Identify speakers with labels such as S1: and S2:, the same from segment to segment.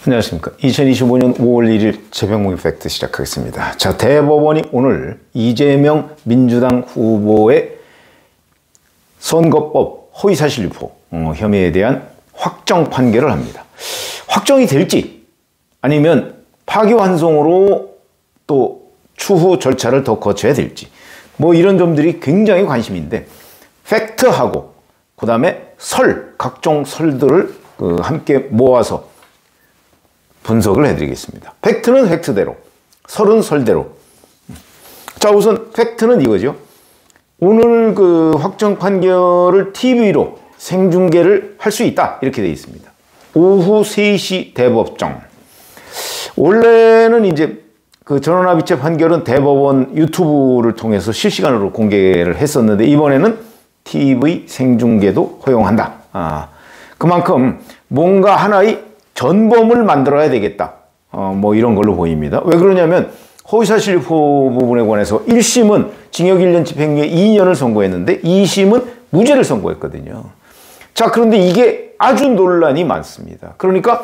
S1: 안녕하십니까. 2025년 5월 1일 최병목의 팩트 시작하겠습니다. 자, 대법원이 오늘 이재명 민주당 후보의 선거법 허위사실 유포 혐의에 대한 확정 판결을 합니다. 확정이 될지 아니면 파기환송으로 또 추후 절차를 더 거쳐야 될지 뭐 이런 점들이 굉장히 관심인데, 팩트하고 그 다음에 각종 설들을 함께 모아서 분석을 해드리겠습니다. 팩트는 팩트대로, 설은 설대로. 자, 우선 팩트는 이거죠. 오늘 확정 판결을 TV로 생중계를 할 수 있다, 이렇게 되어 있습니다. 오후 3시 대법정. 원래는 이제 전원합의체 판결은 대법원 유튜브를 통해서 실시간으로 공개를 했었는데, 이번에는 TV 생중계도 허용한다. 그만큼 뭔가 하나의 전범을 만들어야 되겠다. 뭐 이런 걸로 보입니다. 왜 그러냐면 허위사실 유포 부분에 관해서 1심은 징역 1년 집행유예 2년을 선고했는데 2심은 무죄를 선고했거든요. 자, 그런데 이게 아주 논란이 많습니다. 그러니까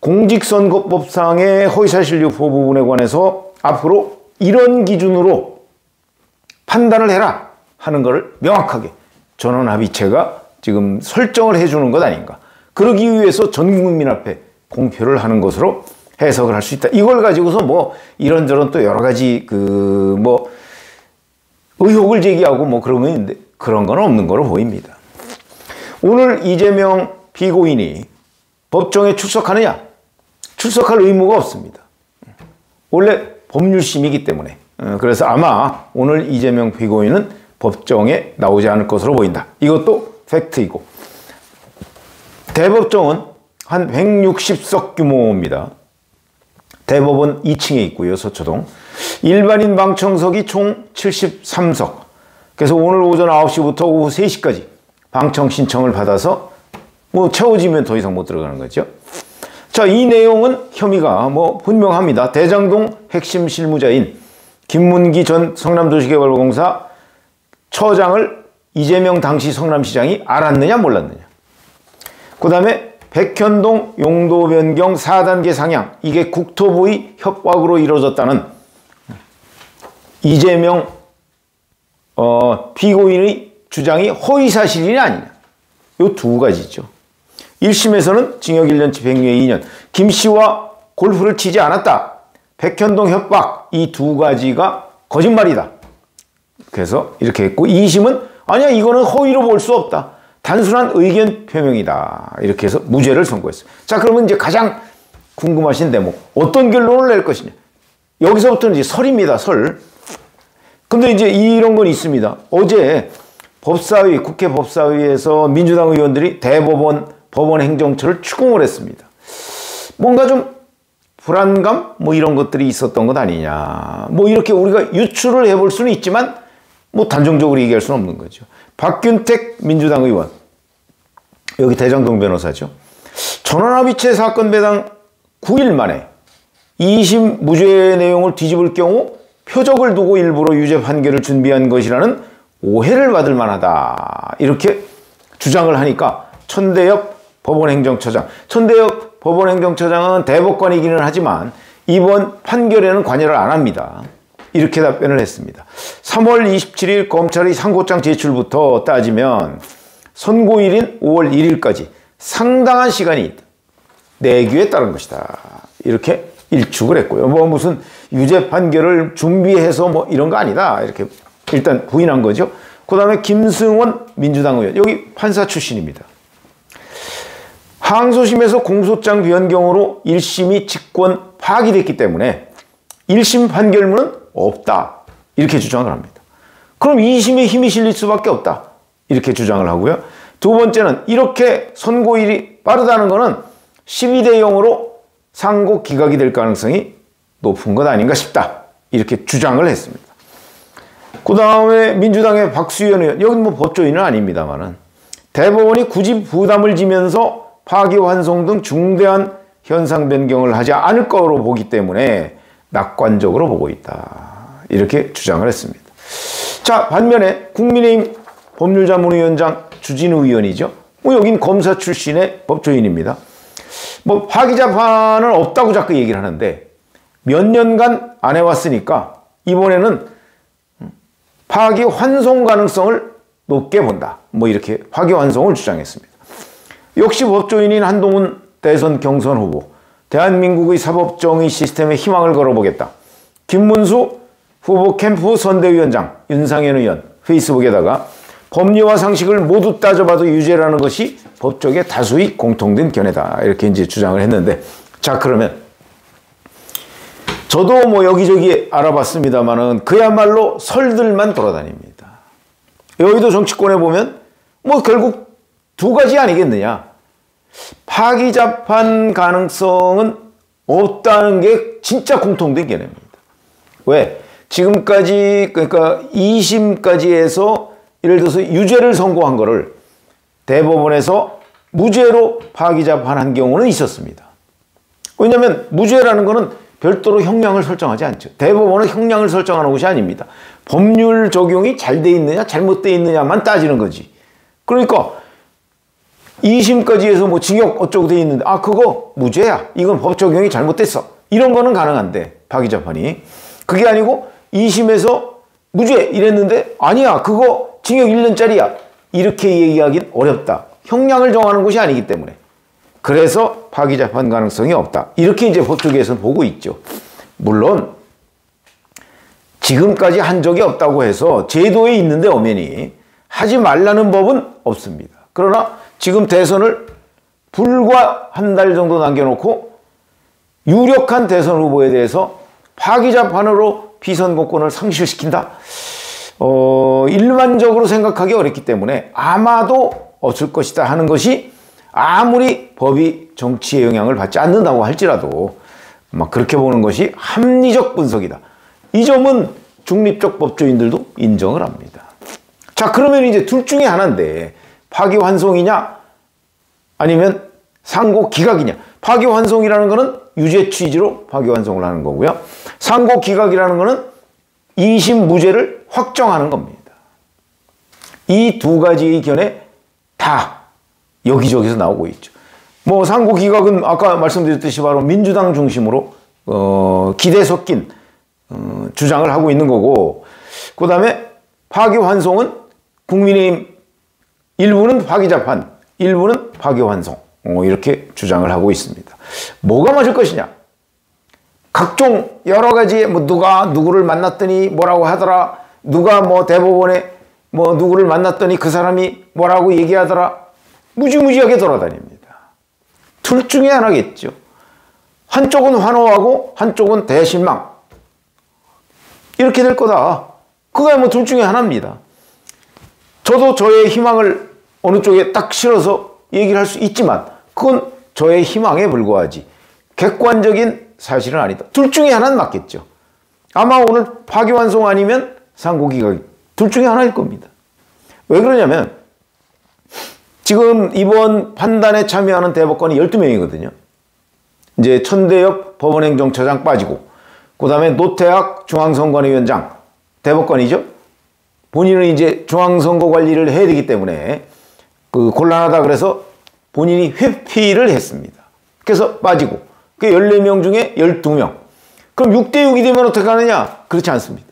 S1: 공직선거법상의 허위사실 유포 부분에 관해서 앞으로 이런 기준으로 판단을 해라 하는 것을 명확하게 전원합의체가 지금 설정을 해주는 것 아닌가. 그러기 위해서 전 국민 앞에 공표를 하는 것으로 해석을 할 수 있다. 이걸 가지고서 뭐 이런저런 또 여러 가지 의혹을 제기하고 뭐 그런 건 있는데, 그런 건 없는 거로 보입니다. 오늘 이재명 피고인이 법정에 출석하느냐? 출석할 의무가 없습니다. 원래 법률심이기 때문에. 그래서 아마 오늘 이재명 피고인은 법정에 나오지 않을 것으로 보인다. 이것도 팩트이고, 대법정은 한 160석 규모입니다. 대법원 2층에 있고요, 서초동. 일반인 방청석이 총 73석. 그래서 오늘 오전 9시부터 오후 3시까지 방청 신청을 받아서 채워지면 더 이상 못 들어가는 거죠. 자, 이 내용은 혐의가 분명합니다. 대장동 핵심 실무자인 김문기 전 성남도시개발공사 처장을 이재명 당시 성남시장이 알았느냐 몰랐느냐. 그 다음에 백현동 용도 변경 4단계 상향, 이게 국토부의 협박으로 이루어졌다는 이재명 피고인의 주장이 허위사실이냐 아니냐. 이 두 가지죠. 1심에서는 징역 1년 집행유예 2년, 김 씨와 골프를 치지 않았다, 백현동 협박, 이 두 가지가 거짓말이다. 그래서 이렇게 했고, 2심은 아니야, 이거는 허위로 볼 수 없다, 단순한 의견 표명이다, 이렇게 해서 무죄를 선고했어요. 자, 그러면 이제 가장 궁금하신 대목, 어떤 결론을 낼 것이냐. 여기서부터는 이제 설입니다, 설. 근데 이제 이런 건 있습니다. 어제 법사위, 국회 법사위에서 민주당 의원들이 대법원 법원행정처를 추궁을 했습니다. 뭔가 좀 불안감? 이런 것들이 있었던 것 아니냐. 이렇게 우리가 유추를 해볼 수는 있지만, 단정적으로 얘기할 수는 없는 거죠. 박균택 민주당 의원, 여기 대장동 변호사죠. 전원합의체 사건 배당 9일 만에 2심 무죄 내용을 뒤집을 경우 표적을 두고 일부러 유죄 판결을 준비한 것이라는 오해를 받을 만하다, 이렇게 주장을 하니까 천대엽 법원행정처장, 천대엽 법원행정처장은 대법관이기는 하지만 이번 판결에는 관여를 안 합니다. 이렇게 답변을 했습니다. 3월 27일 검찰의 상고장 제출부터 따지면 선고일인 5월 1일까지 상당한 시간이 있다. 내규에 따른 것이다. 이렇게 일축을 했고요. 무슨 유죄 판결을 준비해서 이런 거 아니다, 이렇게 일단 부인한 거죠. 그 다음에 김승원 민주당 의원, 여기 판사 출신입니다. 항소심에서 공소장 변경으로 1심이 직권 파기됐기 때문에 1심 판결문은 없다, 이렇게 주장을 합니다. 그럼 2심에 힘이 실릴 수밖에 없다, 이렇게 주장을 하고요. 두 번째는 이렇게 선고일이 빠르다는 것은 12대 0으로 상고 기각이 될 가능성이 높은 것 아닌가 싶다, 이렇게 주장을 했습니다. 그 다음에 민주당의 박수현 의원, 여기는 법조인은 아닙니다만은 대법원이 굳이 부담을 지면서 파기환송 등 중대한 현상 변경을 하지 않을 거로 보기 때문에 낙관적으로 보고 있다, 이렇게 주장을 했습니다. 자, 반면에 국민의힘 법률자문위원장 주진우 의원이죠. 여긴 검사 출신의 법조인입니다. 뭐 파기자판은 없다고 자꾸 얘기를 하는데 몇 년간 안 해왔으니까 이번에는 파기환송 가능성을 높게 본다. 뭐 이렇게 파기환송을 주장했습니다. 역시 법조인인 한동훈 대선 경선 후보, 대한민국의 사법정의 시스템에 희망을 걸어보겠다. 김문수 후보 캠프 선대위원장, 윤상현 의원 페이스북에다가 법리와 상식을 모두 따져봐도 유죄라는 것이 법조계 다수의 공통된 견해다. 이렇게 이제 주장을 했는데, 자, 그러면 저도 뭐 여기저기 알아봤습니다만은 그야말로 설들만 돌아다닙니다. 여의도 정치권에 보면 뭐 결국 두 가지 아니겠느냐. 파기자판 가능성은 없다는 게 진짜 공통된 견해입니다. 왜? 지금까지 그러니까 2심까지 해서 예를 들어서 유죄를 선고한 거를 대법원에서 무죄로 파기자판한 경우는 있었습니다. 왜냐하면 무죄라는 거는 별도로 형량을 설정하지 않죠. 대법원은 형량을 설정하는 것이 아닙니다. 법률 적용이 잘 돼 있느냐 잘못돼 있느냐만 따지는 거지. 그러니까 2심까지 해서 뭐 징역 어쩌고 돼 있는데 그거 무죄야. 이건 법 적용이 잘못됐어. 이런 거는 가능한데 파기자판이. 그게 아니고 2심에서 무죄 이랬는데 아니야. 그거 징역 1년짜리야. 이렇게 얘기하긴 어렵다. 형량을 정하는 것이 아니기 때문에. 그래서 파기자판 가능성이 없다. 이렇게 이제 법조계에서는 보고 있죠. 물론 지금까지 한 적이 없다고 해서 제도에 있는데 엄연히 하지 말라는 법은 없습니다. 그러나 지금 대선을 불과 한 달 정도 남겨놓고 유력한 대선 후보에 대해서 파기자판으로 피선거권을 상실시킨다? 일반적으로 생각하기 어렵기 때문에 아마도 없을 것이다 하는 것이 아무리 법이 정치에 영향을 받지 않는다고 할지라도 막 그렇게 보는 것이 합리적 분석이다. 이 점은 중립적 법조인들도 인정을 합니다. 자, 그러면 이제 둘 중에 하나인데 파기환송이냐 아니면 상고기각이냐. 파기환송이라는 것은 유죄 취지로 파기환송을 하는 거고요. 상고기각이라는 것은 2심 무죄를 확정하는 겁니다. 이 두 가지의 견해 다 여기저기서 나오고 있죠. 뭐 상고기각은 아까 말씀드렸듯이 바로 민주당 중심으로 기대 섞인 주장을 하고 있는 거고, 그 다음에 파기환송은 국민의힘 일부는 파기자판, 일부는 파기환송 이렇게 주장을 하고 있습니다. 뭐가 맞을 것이냐? 각종 여러 가지 뭐 누가 누구를 만났더니 뭐라고 하더라, 누가 뭐 대법원에 뭐 누구를 만났더니 그 사람이 뭐라고 얘기하더라, 무지무지하게 돌아다닙니다. 둘 중에 하나겠죠. 한쪽은 환호하고 한쪽은 대실망. 이렇게 될 거다. 그거야 뭐 둘 중에 하나입니다. 저도 저의 희망을 어느 쪽에 딱 실어서 얘기를 할 수 있지만 그건 저의 희망에 불과하지 객관적인 사실은 아니다. 둘 중에 하나는 맞겠죠. 아마 오늘 파기환송 아니면 상고기각 둘 중에 하나일 겁니다. 왜 그러냐면 지금 이번 판단에 참여하는 대법관이 12명이거든요. 이제 천대엽 법원행정처장 빠지고, 그 다음에 노태학 중앙선관위원장 대법관이죠. 본인은 이제 중앙선거 관리를 해야 되기 때문에 곤란하다 그래서 본인이 회피를 했습니다. 그래서 빠지고, 그 14명 중에 12명. 그럼 6대6이 되면 어떻게 하느냐? 그렇지 않습니다.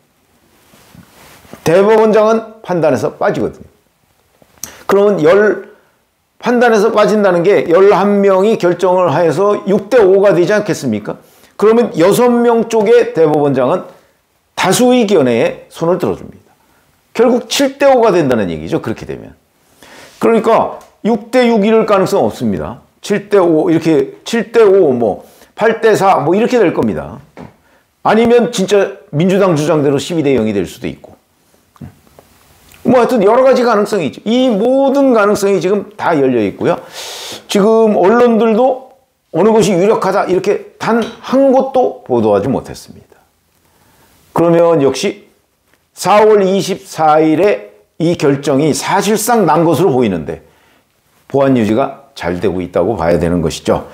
S1: 대법원장은 판단에서 빠지거든요. 그러면 판단에서 빠진다는 게 11명이 결정을 해서 6대5가 되지 않겠습니까? 그러면 6명 쪽의 대법원장은 다수의 견해에 손을 들어줍니다. 결국 7대5가 된다는 얘기죠. 그렇게 되면. 그러니까 6대6 이럴 가능성 없습니다. 7대5 이렇게 7대5 뭐 8대4 뭐 이렇게 될 겁니다. 아니면 진짜 민주당 주장대로 12대 0이 될 수도 있고. 뭐 하여튼 여러 가지 가능성이 있죠. 이 모든 가능성이 지금 다 열려 있고요. 지금 언론들도 어느 것이 유력하다 이렇게 단 한 곳도 보도하지 못했습니다. 그러면 역시 4월 24일에 이 결정이 사실상 난 것으로 보이는데 보안 유지가 잘 되고 있다고 봐야 되는 것이죠.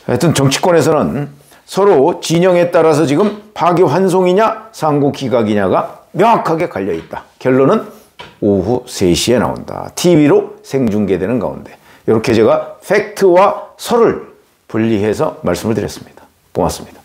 S1: 하여튼 정치권에서는 서로 진영에 따라서 지금 파기환송이냐 상고기각이냐가 명확하게 갈려 있다. 결론은 오후 3시에 나온다. TV로 생중계되는 가운데 이렇게 제가 팩트와 설을 분리해서 말씀을 드렸습니다. 고맙습니다.